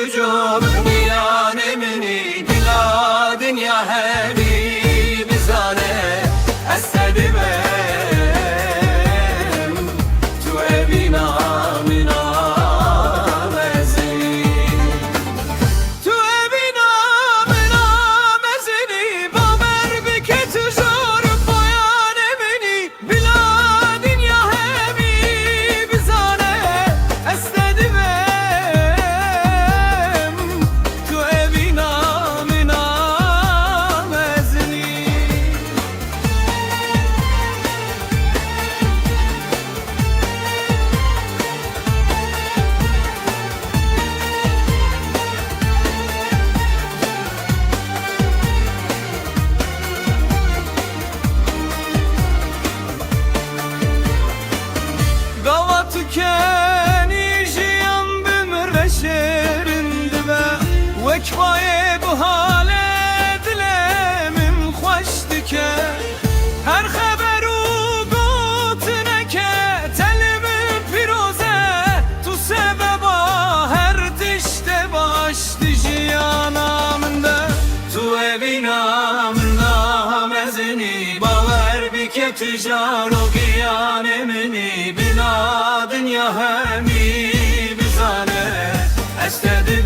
تجور ويانا مني بلا دنيا هبي بزانه استدبم تو ابينا منا مزني تو ابينا منا مزني بامر بك تجور ويانا مني بلا دنيا هبي بزانه استدبم تو ابينا منا مزني Gava tükeni jiyan bümür ve şerindi ve vekvaye bu hale dilemim hoş dike her haberu gotine ke telimi piroze tu sebeba her dişte baş dijiyanamında tu evinamında mezini baver bir ke tijaro giyan emini bina dünya hemi bizane estedi